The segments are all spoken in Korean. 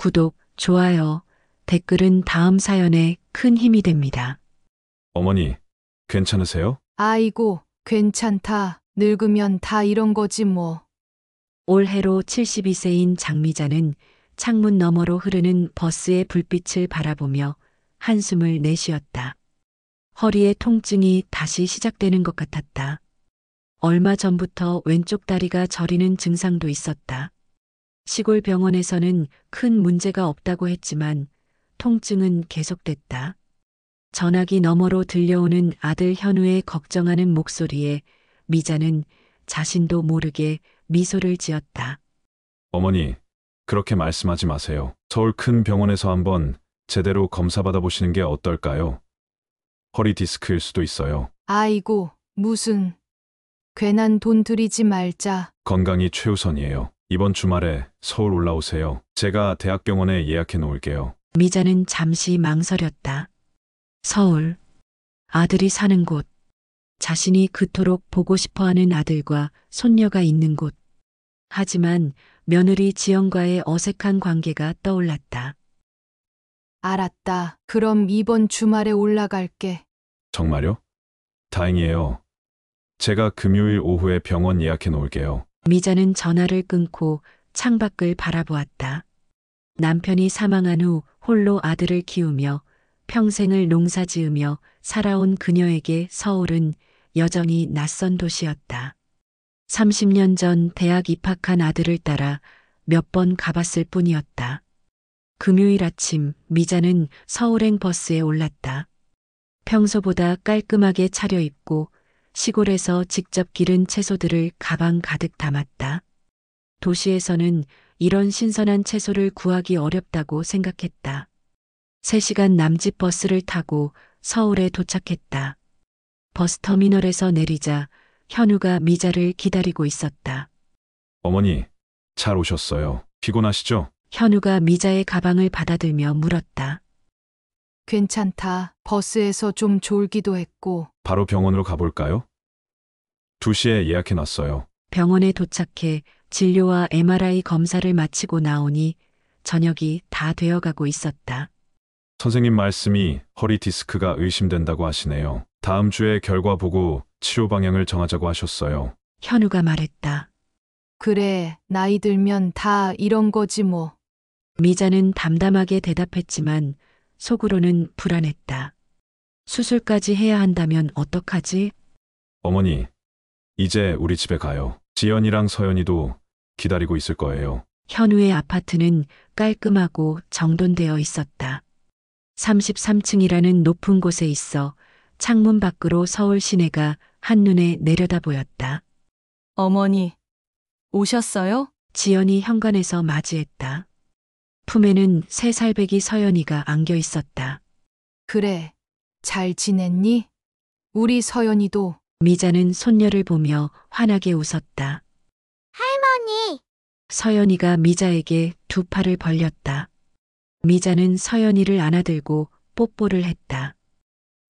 구독, 좋아요, 댓글은 다음 사연에 큰 힘이 됩니다. 어머니, 괜찮으세요? 아이고, 괜찮다. 늙으면 다 이런 거지 뭐. 올해로 72세인 장미자는 창문 너머로 흐르는 버스의 불빛을 바라보며 한숨을 내쉬었다. 허리의 통증이 다시 시작되는 것 같았다. 얼마 전부터 왼쪽 다리가 저리는 증상도 있었다. 시골 병원에서는 큰 문제가 없다고 했지만 통증은 계속됐다. 전화기 너머로 들려오는 아들 현우의 걱정하는 목소리에 미자는 자신도 모르게 미소를 지었다. 어머니, 그렇게 말씀하지 마세요. 서울 큰 병원에서 한번 제대로 검사 받아보시는 게 어떨까요? 허리 디스크일 수도 있어요. 아이고, 무슨. 괜한 돈 들이지 말자. 건강이 최우선이에요. 이번 주말에 서울 올라오세요. 제가 대학병원에 예약해 놓을게요. 미자는 잠시 망설였다. 서울, 아들이 사는 곳, 자신이 그토록 보고 싶어하는 아들과 손녀가 있는 곳. 하지만 며느리 지연과의 어색한 관계가 떠올랐다. 알았다. 그럼 이번 주말에 올라갈게. 정말요? 다행이에요. 제가 금요일 오후에 병원 예약해 놓을게요. 미자는 전화를 끊고 창밖을 바라보았다. 남편이 사망한 후 홀로 아들을 키우며 평생을 농사지으며 살아온 그녀에게 서울은 여전히 낯선 도시였다. 30년 전 대학 입학한 아들을 따라 몇 번 가봤을 뿐이었다. 금요일 아침 미자는 서울행 버스에 올랐다. 평소보다 깔끔하게 차려입고 시골에서 직접 기른 채소들을 가방 가득 담았다. 도시에서는 이런 신선한 채소를 구하기 어렵다고 생각했다. 3시간 남짓 버스를 타고 서울에 도착했다. 버스터미널에서 내리자 현우가 미자를 기다리고 있었다. 어머니, 잘 오셨어요. 피곤하시죠? 현우가 미자의 가방을 받아들며 물었다. 괜찮다. 버스에서 좀 졸기도 했고. 바로 병원으로 가볼까요? 2시에 예약해 놨어요. 병원에 도착해 진료와 MRI 검사를 마치고 나오니 저녁이 다 되어가고 있었다. 선생님 말씀이 허리 디스크가 의심된다고 하시네요. 다음 주에 결과 보고 치료 방향을 정하자고 하셨어요. 현우가 말했다. 그래, 나이 들면 다 이런 거지 뭐. 미자는 담담하게 대답했지만 속으로는 불안했다. 수술까지 해야 한다면 어떡하지? 어머니, 이제 우리 집에 가요. 지연이랑 서연이도 기다리고 있을 거예요. 현우의 아파트는 깔끔하고 정돈되어 있었다. 33층이라는 높은 곳에 있어 창문 밖으로 서울 시내가 한눈에 내려다 보였다. 어머니, 오셨어요? 지연이 현관에서 맞이했다. 품에는 3살배기 서연이가 안겨 있었다. 그래, 잘 지냈니? 우리 서연이도. 미자는 손녀를 보며 환하게 웃었다. 할머니, 서연이가 미자에게 2 팔을 벌렸다. 미자는 서연이를 안아들고 뽀뽀를 했다.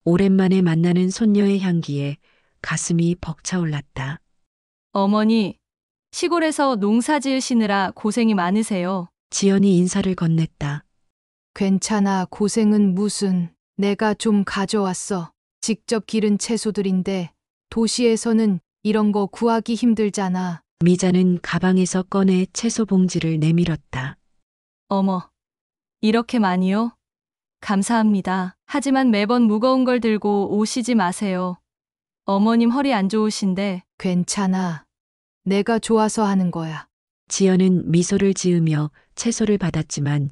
오랜만에 만나는 손녀의 향기에 가슴이 벅차올랐다. 어머니, 시골에서 농사 지으시느라 고생이 많으세요. 지연이 인사를 건넸다. 괜찮아, 고생은 무슨. 내가 좀 가져왔어. 직접 기른 채소들인데 도시에서는 이런 거 구하기 힘들잖아. 미자는 가방에서 꺼내 채소 봉지를 내밀었다. 어머, 이렇게 많이요? 감사합니다. 하지만 매번 무거운 걸 들고 오시지 마세요. 어머님 허리 안 좋으신데. 괜찮아. 내가 좋아서 하는 거야. 지연은 미소를 지으며 채소를 받았지만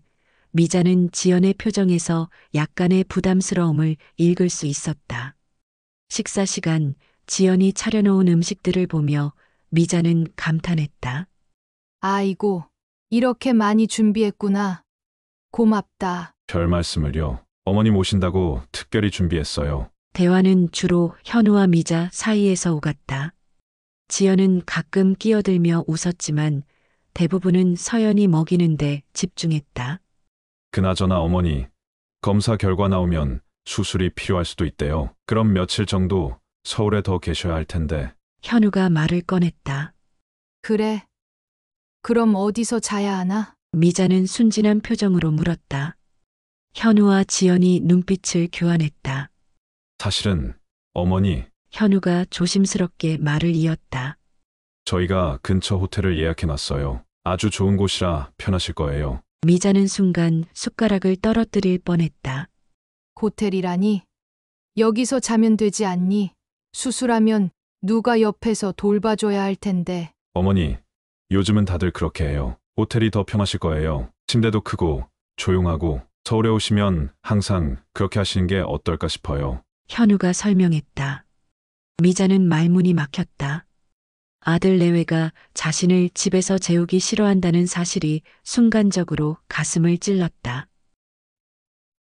미자는 지연의 표정에서 약간의 부담스러움을 읽을 수 있었다. 식사 시간 지연이 차려놓은 음식들을 보며 미자는 감탄했다. 아이고, 이렇게 많이 준비했구나. 고맙다. 별 말씀을요. 어머님 오신다고 특별히 준비했어요. 대화는 주로 현우와 미자 사이에서 오갔다. 지연은 가끔 끼어들며 웃었지만 대부분은 서연이 먹이는데 집중했다. 그나저나 어머니, 검사 결과 나오면 수술이 필요할 수도 있대요. 그럼 며칠 정도 서울에 더 계셔야 할 텐데. 현우가 말을 꺼냈다. 그래. 그럼 어디서 자야 하나? 미자는 순진한 표정으로 물었다. 현우와 지연이 눈빛을 교환했다. 사실은 어머니, 현우가 조심스럽게 말을 이었다. 저희가 근처 호텔을 예약해 놨어요. 아주 좋은 곳이라 편하실 거예요. 미자는 순간 숟가락을 떨어뜨릴 뻔했다. 호텔이라니? 여기서 자면 되지 않니? 수술하면 누가 옆에서 돌봐줘야 할 텐데. 어머니, 요즘은 다들 그렇게 해요. 호텔이 더 편하실 거예요. 침대도 크고 조용하고 서울에 오시면 항상 그렇게 하시는 게 어떨까 싶어요. 현우가 설명했다. 미자는 말문이 막혔다. 아들 내외가 자신을 집에서 재우기 싫어한다는 사실이 순간적으로 가슴을 찔렀다.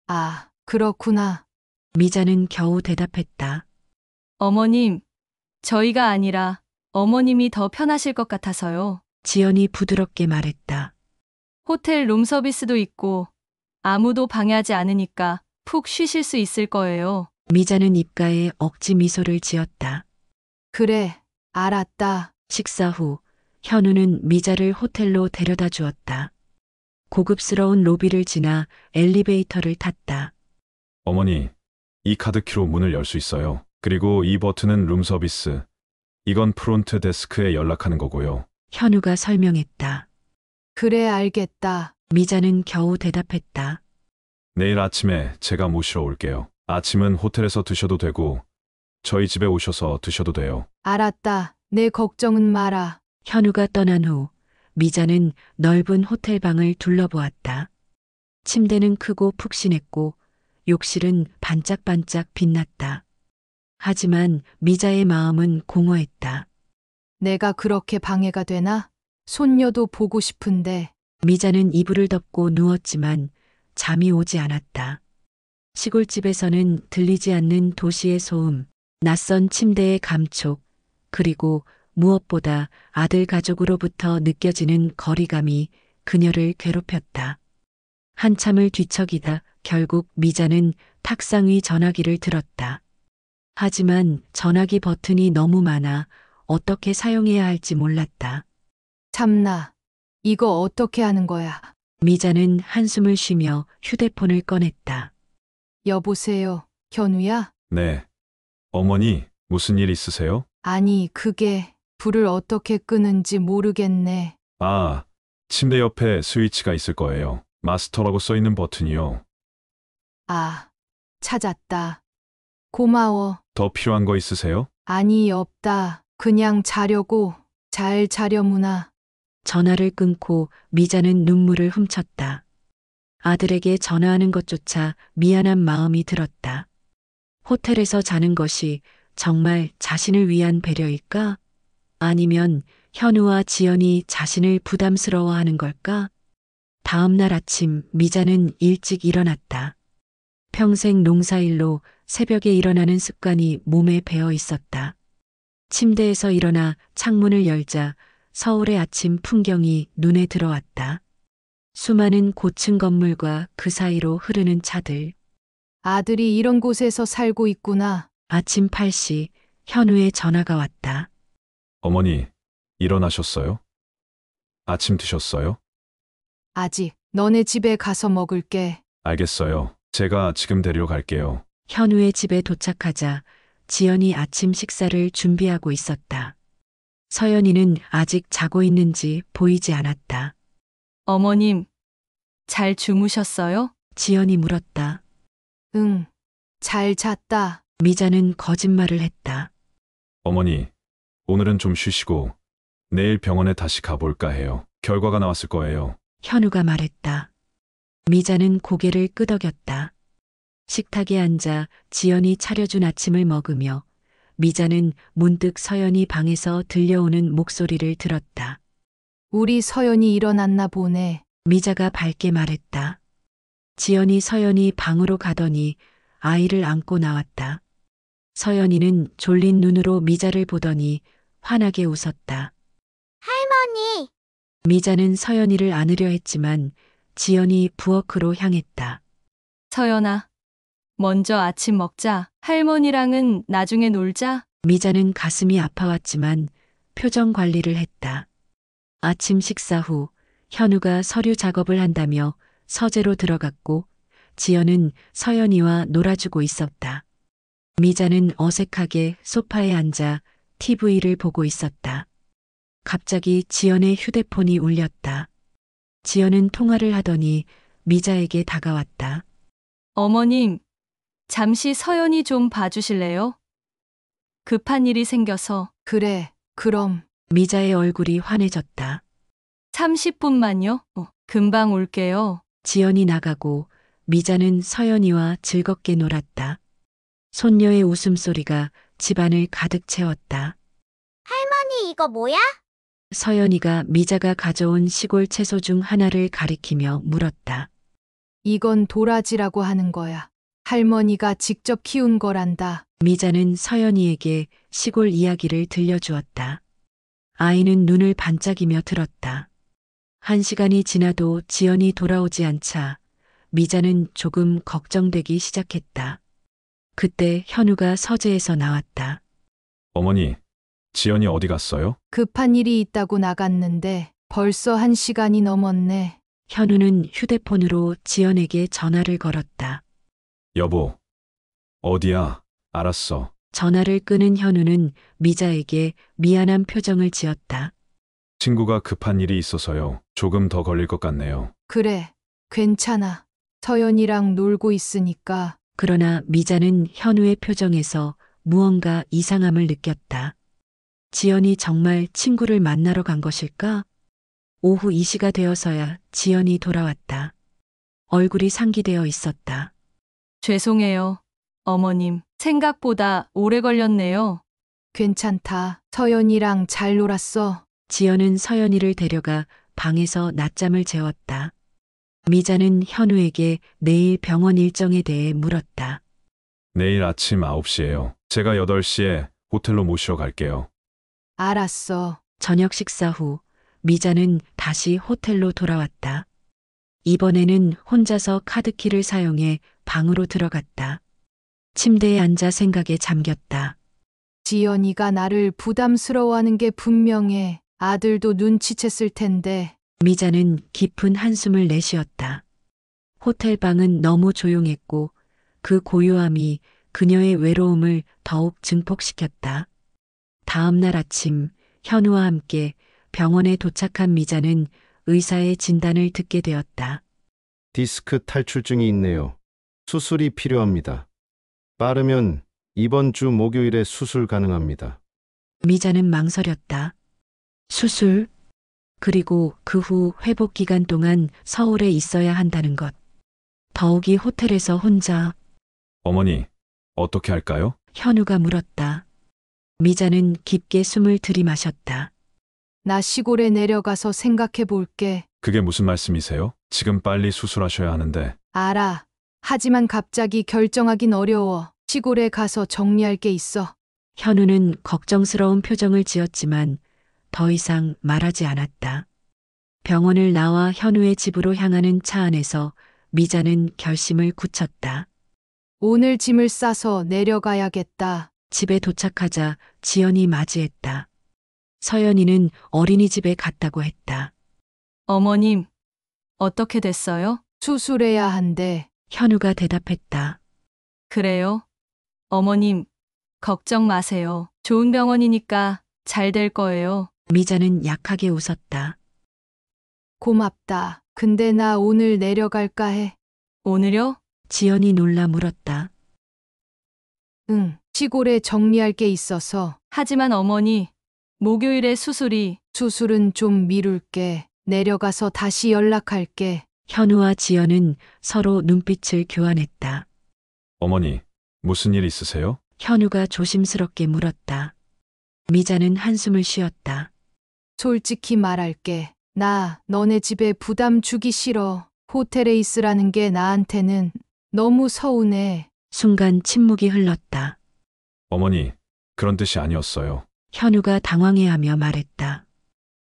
아, 그렇구나. 미자는 겨우 대답했다. 어머님, 저희가 아니라 어머님이 더 편하실 것 같아서요. 지연이 부드럽게 말했다. 호텔 룸 서비스도 있고 아무도 방해하지 않으니까 푹 쉬실 수 있을 거예요. 미자는 입가에 억지 미소를 지었다. 그래, 알았다. 식사 후 현우는 미자를 호텔로 데려다 주었다. 고급스러운 로비를 지나 엘리베이터를 탔다. 어머니, 이 카드키로 문을 열 수 있어요. 그리고 이 버튼은 룸 서비스. 이건 프론트 데스크에 연락하는 거고요. 현우가 설명했다. 그래, 알겠다. 미자는 겨우 대답했다. 내일 아침에 제가 모시러 올게요. 아침은 호텔에서 드셔도 되고 저희 집에 오셔서 드셔도 돼요. 알았다. 내 걱정은 마라. 현우가 떠난 후 미자는 넓은 호텔 방을 둘러보았다. 침대는 크고 푹신했고 욕실은 반짝반짝 빛났다. 하지만 미자의 마음은 공허했다. 내가 그렇게 방해가 되나? 손녀도 보고 싶은데. 미자는 이불을 덮고 누웠지만 잠이 오지 않았다. 시골집에서는 들리지 않는 도시의 소음, 낯선 침대의 감촉, 그리고 무엇보다 아들 가족으로부터 느껴지는 거리감이 그녀를 괴롭혔다. 한참을 뒤척이다 결국 미자는 탁상 위 전화기를 들었다. 하지만 전화기 버튼이 너무 많아 어떻게 사용해야 할지 몰랐다. 참나. 이거 어떻게 하는 거야? 미자는 한숨을 쉬며 휴대폰을 꺼냈다. 여보세요, 현우야? 네. 어머니, 무슨 일 있으세요? 아니, 그게 불을 어떻게 끄는지 모르겠네. 아, 침대 옆에 스위치가 있을 거예요. 마스터라고 써 있는 버튼이요. 아, 찾았다. 고마워. 더 필요한 거 있으세요? 아니, 없다. 그냥 자려고. 잘 자려무나. 전화를 끊고 미자는 눈물을 훔쳤다. 아들에게 전화하는 것조차 미안한 마음이 들었다. 호텔에서 자는 것이 정말 자신을 위한 배려일까? 아니면 현우와 지연이 자신을 부담스러워하는 걸까? 다음 날 아침 미자는 일찍 일어났다. 평생 농사일로 새벽에 일어나는 습관이 몸에 배어 있었다. 침대에서 일어나 창문을 열자 서울의 아침 풍경이 눈에 들어왔다. 수많은 고층 건물과 그 사이로 흐르는 차들. 아들이 이런 곳에서 살고 있구나. 아침 8시 현우의 전화가 왔다. 어머니, 일어나셨어요? 아침 드셨어요? 아직 너네 집에 가서 먹을게. 알겠어요. 제가 지금 데리러 갈게요. 현우의 집에 도착하자 지연이 아침 식사를 준비하고 있었다. 서연이는 아직 자고 있는지 보이지 않았다. 어머님, 잘 주무셨어요? 지연이 물었다. 응, 잘 잤다. 미자는 거짓말을 했다. 어머니, 오늘은 좀 쉬시고 내일 병원에 다시 가볼까 해요. 결과가 나왔을 거예요. 현우가 말했다. 미자는 고개를 끄덕였다. 식탁에 앉아 지연이 차려준 아침을 먹으며 미자는 문득 서연이 방에서 들려오는 목소리를 들었다. 우리 서연이 일어났나 보네. 미자가 밝게 말했다. 지연이 서연이 방으로 가더니 아이를 안고 나왔다. 서연이는 졸린 눈으로 미자를 보더니 환하게 웃었다. 할머니, 미자는 서연이를 안으려 했지만 지연이 부엌으로 향했다. 서연아, 먼저 아침 먹자. 할머니랑은 나중에 놀자. 미자는 가슴이 아파왔지만 표정 관리를 했다. 아침 식사 후 현우가 서류 작업을 한다며 서재로 들어갔고 지연은 서연이와 놀아주고 있었다. 미자는 어색하게 소파에 앉아 TV를 보고 있었다. 갑자기 지연의 휴대폰이 울렸다. 지연은 통화를 하더니 미자에게 다가왔다. 어머님, 잠시 서연이 좀 봐주실래요? 급한 일이 생겨서 그래, 그럼. 미자의 얼굴이 환해졌다. 30분만요? 금방 올게요. 지연이 나가고 미자는 서연이와 즐겁게 놀았다. 손녀의 웃음소리가 집안을 가득 채웠다. 할머니, 이거 뭐야? 서연이가 미자가 가져온 시골 채소 중 하나를 가리키며 물었다. 이건 도라지라고 하는 거야. 할머니가 직접 키운 거란다. 미자는 서연이에게 시골 이야기를 들려주었다. 아이는 눈을 반짝이며 들었다. 1시간이 지나도 지연이 돌아오지 않자 미자는 조금 걱정되기 시작했다. 그때 현우가 서재에서 나왔다. 어머니, 지연이 어디 갔어요? 급한 일이 있다고 나갔는데 벌써 1시간이 넘었네. 현우는 휴대폰으로 지연에게 전화를 걸었다. 여보, 어디야? 알았어. 전화를 끊은 현우는 미자에게 미안한 표정을 지었다. 친구가 급한 일이 있어서요. 조금 더 걸릴 것 같네요. 그래, 괜찮아. 서연이랑 놀고 있으니까. 그러나 미자는 현우의 표정에서 무언가 이상함을 느꼈다. 지연이 정말 친구를 만나러 간 것일까? 오후 2시가 되어서야 지연이 돌아왔다. 얼굴이 상기되어 있었다. 죄송해요. 어머님, 생각보다 오래 걸렸네요. 괜찮다. 서연이랑 잘 놀았어. 지연은 서연이를 데려가 방에서 낮잠을 재웠다. 미자는 현우에게 내일 병원 일정에 대해 물었다. 내일 아침 9시예요. 제가 8시에 호텔로 모시러 갈게요. 알았어. 저녁 식사 후 미자는 다시 호텔로 돌아왔다. 이번에는 혼자서 카드키를 사용해 방으로 들어갔다. 침대에 앉아 생각에 잠겼다. 지연이가 나를 부담스러워하는 게 분명해. 아들도 눈치챘을 텐데. 미자는 깊은 한숨을 내쉬었다. 호텔 방은 너무 조용했고 그 고요함이 그녀의 외로움을 더욱 증폭시켰다. 다음 날 아침 현우와 함께 병원에 도착한 미자는 의사의 진단을 듣게 되었다. 디스크 탈출증이 있네요. 수술이 필요합니다. 빠르면 이번 주 목요일에 수술 가능합니다. 미자는 망설였다. 수술? 그리고 그 후 회복 기간 동안 서울에 있어야 한다는 것. 더욱이 호텔에서 혼자. 어머니, 어떻게 할까요? 현우가 물었다. 미자는 깊게 숨을 들이마셨다. 나 시골에 내려가서 생각해 볼게. 그게 무슨 말씀이세요? 지금 빨리 수술하셔야 하는데. 알아. 하지만 갑자기 결정하긴 어려워. 시골에 가서 정리할 게 있어. 현우는 걱정스러운 표정을 지었지만 더 이상 말하지 않았다. 병원을 나와 현우의 집으로 향하는 차 안에서 미자는 결심을 굳혔다. 오늘 짐을 싸서 내려가야겠다. 집에 도착하자 지연이 맞이했다. 서연이는 어린이집에 갔다고 했다. 어머님, 어떻게 됐어요? 수술해야 한대. 현우가 대답했다. 그래요? 어머님, 걱정 마세요. 좋은 병원이니까 잘 될 거예요. 미자는 약하게 웃었다. 고맙다. 근데 나 오늘 내려갈까 해. 오늘요? 지연이 놀라 물었다. 응. 시골에 정리할 게 있어서. 하지만 어머니, 목요일에 수술이 수술은 좀 미룰게. 내려가서 다시 연락할게. 현우와 지연은 서로 눈빛을 교환했다. 어머니, 무슨 일 있으세요? 현우가 조심스럽게 물었다. 미자는 한숨을 쉬었다. 솔직히 말할게. 나 너네 집에 부담 주기 싫어. 호텔에 있으라는 게 나한테는 너무 서운해. 순간 침묵이 흘렀다. 어머니, 그런 뜻이 아니었어요. 현우가 당황해하며 말했다.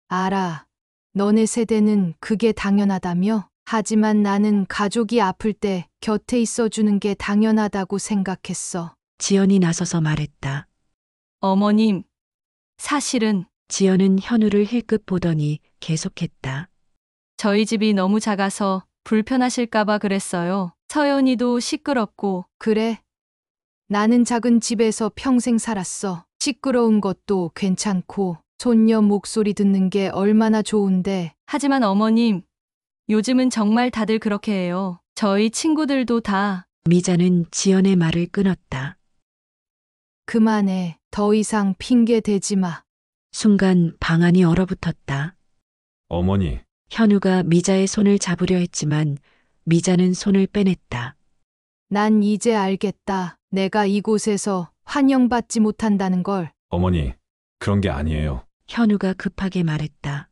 알아. 너네 세대는 그게 당연하다며? 하지만 나는 가족이 아플 때 곁에 있어주는 게 당연하다고 생각했어. 지연이 나서서 말했다. 어머님, 사실은 지연은 현우를 힐끗 보더니 계속했다. 저희 집이 너무 작아서 불편하실까봐 그랬어요. 서연이도 시끄럽고 그래. 나는 작은 집에서 평생 살았어. 시끄러운 것도 괜찮고 손녀 목소리 듣는 게 얼마나 좋은데. 하지만 어머님, 요즘은 정말 다들 그렇게 해요. 저희 친구들도 다 미자는 지연의 말을 끊었다. 그만해. 더 이상 핑계 대지 마. 순간 방안이 얼어붙었다. 어머니, 현우가 미자의 손을 잡으려 했지만 미자는 손을 빼냈다. 난 이제 알겠다. 내가 이곳에서 환영받지 못한다는 걸. 어머니, 그런 게 아니에요. 현우가 급하게 말했다.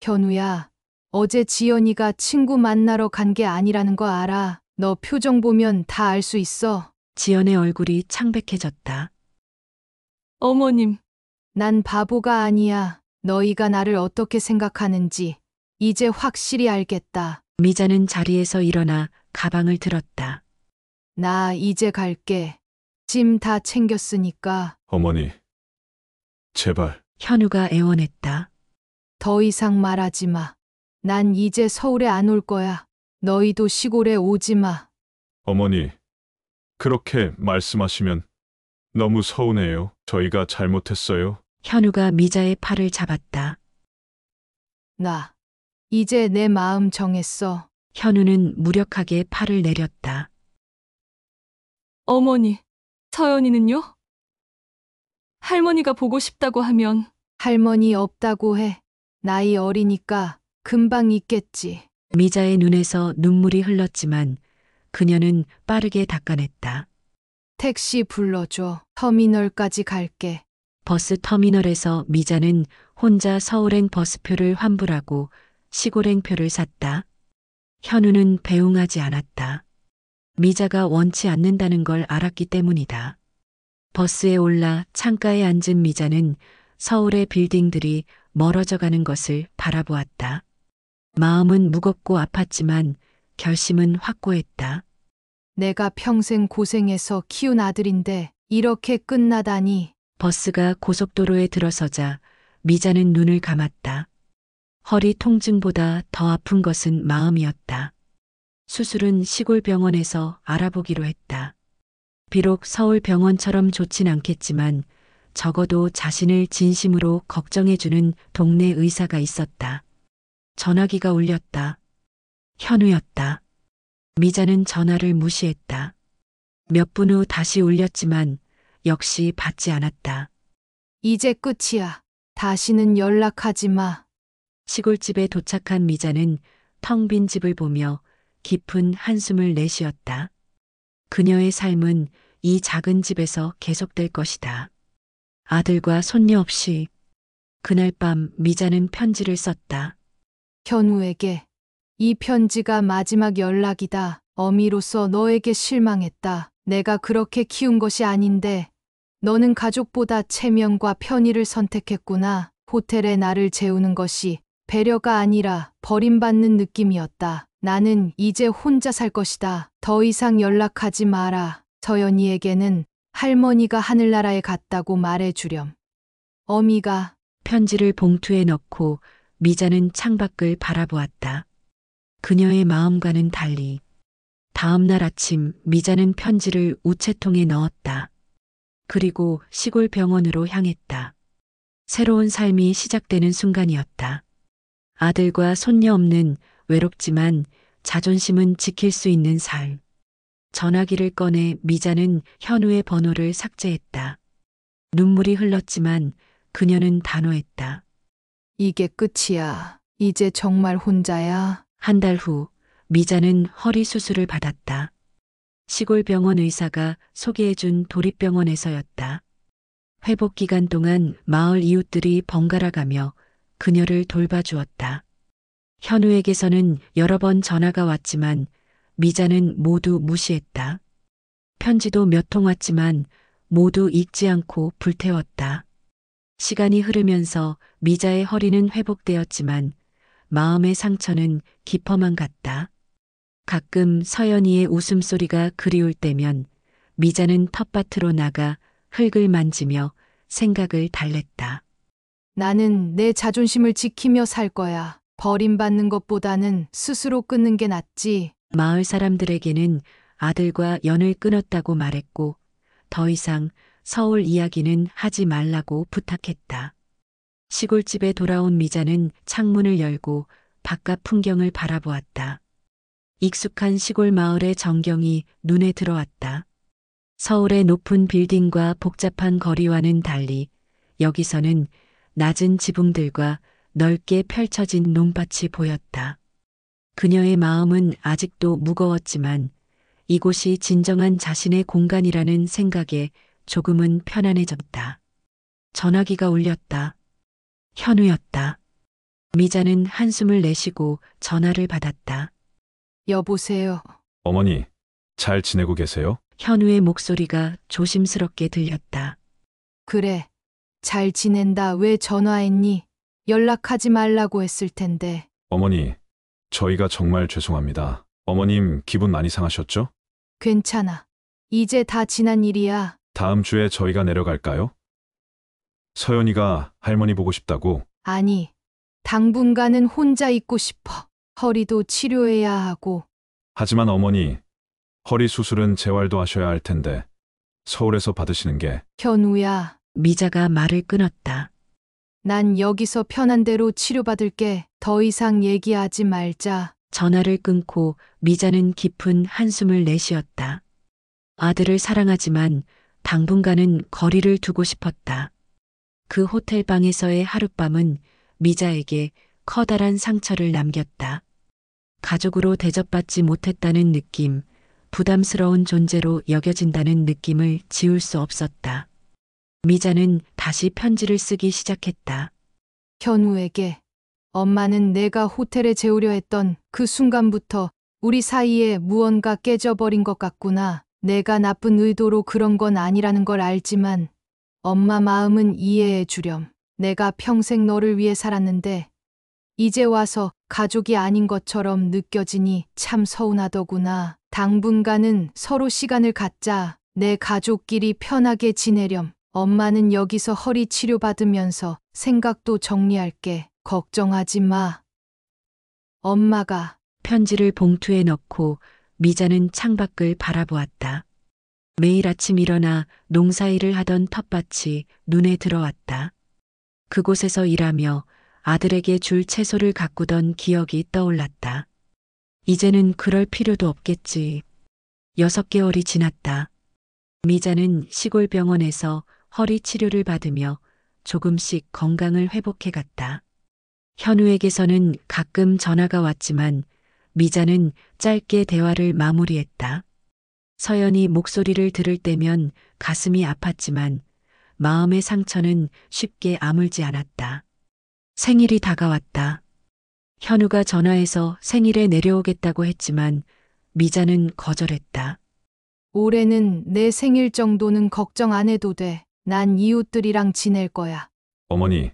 현우야, 어제 지연이가 친구 만나러 간 게 아니라는 거 알아. 너 표정 보면 다 알 수 있어. 지연의 얼굴이 창백해졌다. 어머님, 난 바보가 아니야. 너희가 나를 어떻게 생각하는지 이제 확실히 알겠다. 미자는 자리에서 일어나 가방을 들었다. 나 이제 갈게. 짐 다 챙겼으니까 어머니, 제발. 현우가 애원했다. 더 이상 말하지 마. 난 이제 서울에 안 올 거야. 너희도 시골에 오지 마. 어머니, 그렇게 말씀하시면 너무 서운해요. 저희가 잘못했어요. 현우가 미자의 팔을 잡았다. 나 이제 내 마음 정했어. 현우는 무력하게 팔을 내렸다. 어머니, 서연이는요? 할머니가 보고 싶다고 하면 할머니 없다고 해. 나이 어리니까 금방 있겠지. 미자의 눈에서 눈물이 흘렀지만 그녀는 빠르게 닦아냈다. 택시 불러줘. 터미널까지 갈게. 버스 터미널에서 미자는 혼자 서울행 버스표를 환불하고 시골행표를 샀다. 현우는 배웅하지 않았다. 미자가 원치 않는다는 걸 알았기 때문이다. 버스에 올라 창가에 앉은 미자는 서울의 빌딩들이 멀어져 가는 것을 바라보았다. 마음은 무겁고 아팠지만 결심은 확고했다. 내가 평생 고생해서 키운 아들인데 이렇게 끝나다니. 버스가 고속도로에 들어서자 미자는 눈을 감았다. 허리 통증보다 더 아픈 것은 마음이었다. 수술은 시골 병원에서 알아보기로 했다. 비록 서울 병원처럼 좋진 않겠지만 적어도 자신을 진심으로 걱정해주는 동네 의사가 있었다. 전화기가 울렸다. 현우였다. 미자는 전화를 무시했다. 몇 분 후 다시 울렸지만 역시 받지 않았다. 이제 끝이야. 다시는 연락하지 마. 시골집에 도착한 미자는 텅 빈 집을 보며 깊은 한숨을 내쉬었다. 그녀의 삶은 이 작은 집에서 계속될 것이다. 아들과 손녀 없이. 그날 밤 미자는 편지를 썼다. 현우에게. 이 편지가 마지막 연락이다. 어미로서 너에게 실망했다. 내가 그렇게 키운 것이 아닌데 너는 가족보다 체면과 편의를 선택했구나. 호텔에 나를 재우는 것이 배려가 아니라 버림받는 느낌이었다. 나는 이제 혼자 살 것이다. 더 이상 연락하지 마라. 서연이에게는 할머니가 하늘나라에 갔다고 말해주렴. 어미가. 편지를 봉투에 넣고 미자는 창밖을 바라보았다. 그녀의 마음과는 달리 다음 날 아침 미자는 편지를 우체통에 넣었다. 그리고 시골 병원으로 향했다. 새로운 삶이 시작되는 순간이었다. 아들과 손녀 없는 외롭지만 자존심은 지킬 수 있는 삶. 전화기를 꺼내 미자는 현우의 번호를 삭제했다. 눈물이 흘렀지만 그녀는 단호했다. 이게 끝이야. 이제 정말 혼자야. 한 달 후 미자는 허리 수술을 받았다. 시골 병원 의사가 소개해준 도립병원에서였다. 회복 기간 동안 마을 이웃들이 번갈아 가며 그녀를 돌봐주었다. 현우에게서는 여러 번 전화가 왔지만 미자는 모두 무시했다. 편지도 몇 통 왔지만 모두 읽지 않고 불태웠다. 시간이 흐르면서 미자의 허리는 회복되었지만 마음의 상처는 깊어만 갔다. 가끔 서연이의 웃음소리가 그리울 때면 미자는 텃밭으로 나가 흙을 만지며 생각을 달랬다. 나는 내 자존심을 지키며 살 거야. 버림받는 것보다는 스스로 끊는 게 낫지. 마을 사람들에게는 아들과 연을 끊었다고 말했고 더 이상 서울 이야기는 하지 말라고 부탁했다. 시골집에 돌아온 미자는 창문을 열고 바깥 풍경을 바라보았다. 익숙한 시골 마을의 전경이 눈에 들어왔다. 서울의 높은 빌딩과 복잡한 거리와는 달리 여기서는 낮은 지붕들과 넓게 펼쳐진 논밭이 보였다. 그녀의 마음은 아직도 무거웠지만 이곳이 진정한 자신의 공간이라는 생각에 조금은 편안해졌다. 전화기가 울렸다. 현우였다. 미자는 한숨을 내쉬고 전화를 받았다. 여보세요. 어머니, 잘 지내고 계세요? 현우의 목소리가 조심스럽게 들렸다. 그래. 잘 지낸다. 왜 전화했니? 연락하지 말라고 했을 텐데. 어머니, 저희가 정말 죄송합니다. 어머님 기분 많이 상하셨죠? 괜찮아. 이제 다 지난 일이야. 다음 주에 저희가 내려갈까요? 서연이가 할머니 보고 싶다고. 아니, 당분간은 혼자 있고 싶어. 허리도 치료해야 하고. 하지만 어머니, 허리 수술은 재활도 하셔야 할 텐데 서울에서 받으시는 게. 현우야, 미자가 말을 끊었다. 난 여기서 편한 대로 치료받을게. 더 이상 얘기하지 말자. 전화를 끊고 미자는 깊은 한숨을 내쉬었다. 아들을 사랑하지만 당분간은 거리를 두고 싶었다. 그 호텔 방에서의 하룻밤은 미자에게 커다란 상처를 남겼다. 가족으로 대접받지 못했다는 느낌, 부담스러운 존재로 여겨진다는 느낌을 지울 수 없었다. 미자는 다시 편지를 쓰기 시작했다. 현우에게. 엄마는 내가 호텔에 재우려 했던 그 순간부터 우리 사이에 무언가 깨져버린 것 같구나. 내가 나쁜 의도로 그런 건 아니라는 걸 알지만 엄마 마음은 이해해 주렴. 내가 평생 너를 위해 살았는데 이제 와서 가족이 아닌 것처럼 느껴지니 참 서운하더구나. 당분간은 서로 시간을 갖자. 내 가족끼리 편하게 지내렴. 엄마는 여기서 허리 치료받으면서 생각도 정리할게. 걱정하지 마. 엄마가. 편지를 봉투에 넣고 미자는 창밖을 바라보았다. 매일 아침 일어나 농사일을 하던 텃밭이 눈에 들어왔다. 그곳에서 일하며 아들에게 줄 채소를 가꾸던 기억이 떠올랐다. 이제는 그럴 필요도 없겠지. 6개월이 지났다. 미자는 시골 병원에서 허리 치료를 받으며 조금씩 건강을 회복해 갔다. 현우에게서는 가끔 전화가 왔지만 미자는 짧게 대화를 마무리했다. 서연이 목소리를 들을 때면 가슴이 아팠지만 마음의 상처는 쉽게 아물지 않았다. 생일이 다가왔다. 현우가 전화해서 생일에 내려오겠다고 했지만 미자는 거절했다. 올해는 내 생일 정도는 걱정 안 해도 돼. 난 이웃들이랑 지낼 거야. 어머니,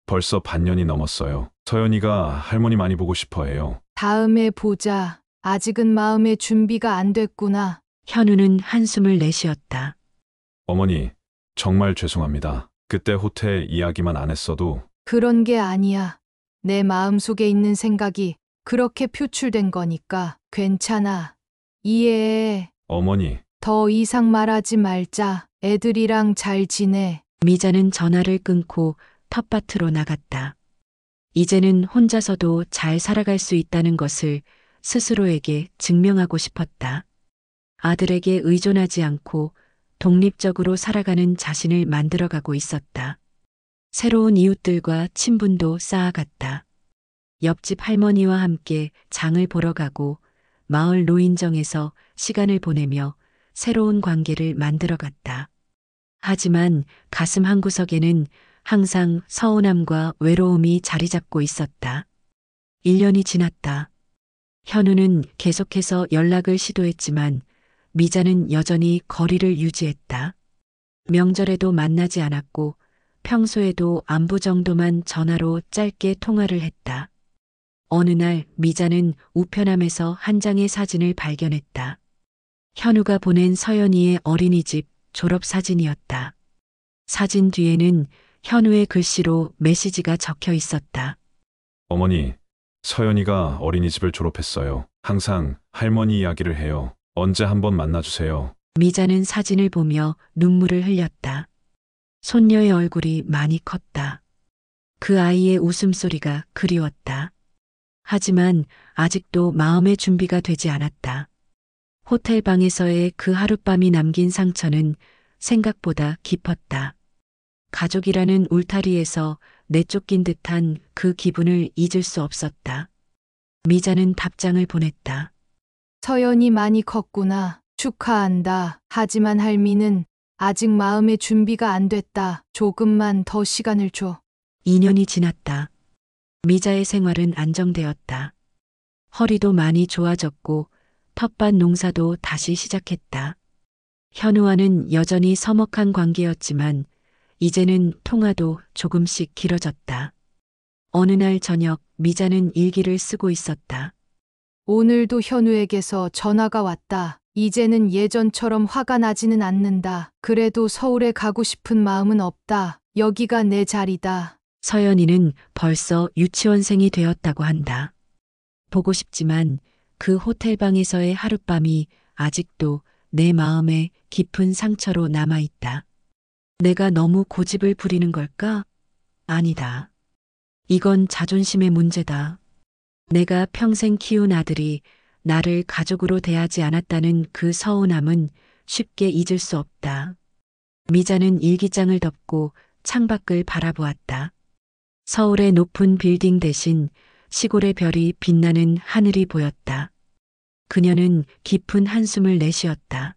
벌써 반년이 넘었어요. 서연이가 할머니 많이 보고 싶어 해요. 다음에 보자. 아직은 마음의 준비가 안 됐구나. 현우는 한숨을 내쉬었다. 어머니, 정말 죄송합니다. 그때 호텔 이야기만 안 했어도. 그런 게 아니야. 내 마음속에 있는 생각이 그렇게 표출된 거니까 괜찮아. 이해해. 어머니, 더 이상 말하지 말자. 애들이랑 잘 지내. 미자는 전화를 끊고 텃밭으로 나갔다. 이제는 혼자서도 잘 살아갈 수 있다는 것을 스스로에게 증명하고 싶었다. 아들에게 의존하지 않고 독립적으로 살아가는 자신을 만들어가고 있었다. 새로운 이웃들과 친분도 쌓아갔다. 옆집 할머니와 함께 장을 보러 가고 마을 노인정에서 시간을 보내며 새로운 관계를 만들어갔다. 하지만 가슴 한구석에는 항상 서운함과 외로움이 자리 잡고 있었다. 1년이 지났다. 현우는 계속해서 연락을 시도했지만 미자는 여전히 거리를 유지했다. 명절에도 만나지 않았고 평소에도 안부 정도만 전화로 짧게 통화를 했다. 어느 날 미자는 우편함에서 한 장의 사진을 발견했다. 현우가 보낸 서연이의 어린이집 졸업사진이었다. 사진 뒤에는 현우의 글씨로 메시지가 적혀 있었다. 어머니, 서연이가 어린이집을 졸업했어요. 항상 할머니 이야기를 해요. 언제 한번 만나주세요. 미자는 사진을 보며 눈물을 흘렸다. 손녀의 얼굴이 많이 컸다. 그 아이의 웃음소리가 그리웠다. 하지만 아직도 마음의 준비가 되지 않았다. 호텔 방에서의 그 하룻밤이 남긴 상처는 생각보다 깊었다. 가족이라는 울타리에서 내쫓긴 듯한 그 기분을 잊을 수 없었다. 미자는 답장을 보냈다. 서연이 많이 컸구나. 축하한다. 하지만 할미는 아직 마음의 준비가 안 됐다. 조금만 더 시간을 줘. 2년이 지났다. 미자의 생활은 안정되었다. 허리도 많이 좋아졌고 텃밭 농사도 다시 시작했다. 현우와는 여전히 서먹한 관계였지만 이제는 통화도 조금씩 길어졌다. 어느 날 저녁 미자는 일기를 쓰고 있었다. 오늘도 현우에게서 전화가 왔다. 이제는 예전처럼 화가 나지는 않는다. 그래도 서울에 가고 싶은 마음은 없다. 여기가 내 자리다. 서연이는 벌써 유치원생이 되었다고 한다. 보고 싶지만 그 호텔방에서의 하룻밤이 아직도 내 마음에 깊은 상처로 남아있다. 내가 너무 고집을 부리는 걸까? 아니다. 이건 자존심의 문제다. 내가 평생 키운 아들이 나를 가족으로 대하지 않았다는 그 서운함은 쉽게 잊을 수 없다. 미자는 일기장을 덮고 창밖을 바라보았다. 서울의 높은 빌딩 대신 시골의 별이 빛나는 하늘이 보였다. 그녀는 깊은 한숨을 내쉬었다.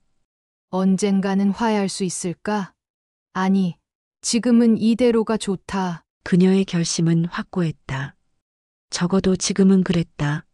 언젠가는 화해할 수 있을까? 아니, 지금은 이대로가 좋다. 그녀의 결심은 확고했다. 적어도 지금은 그랬다.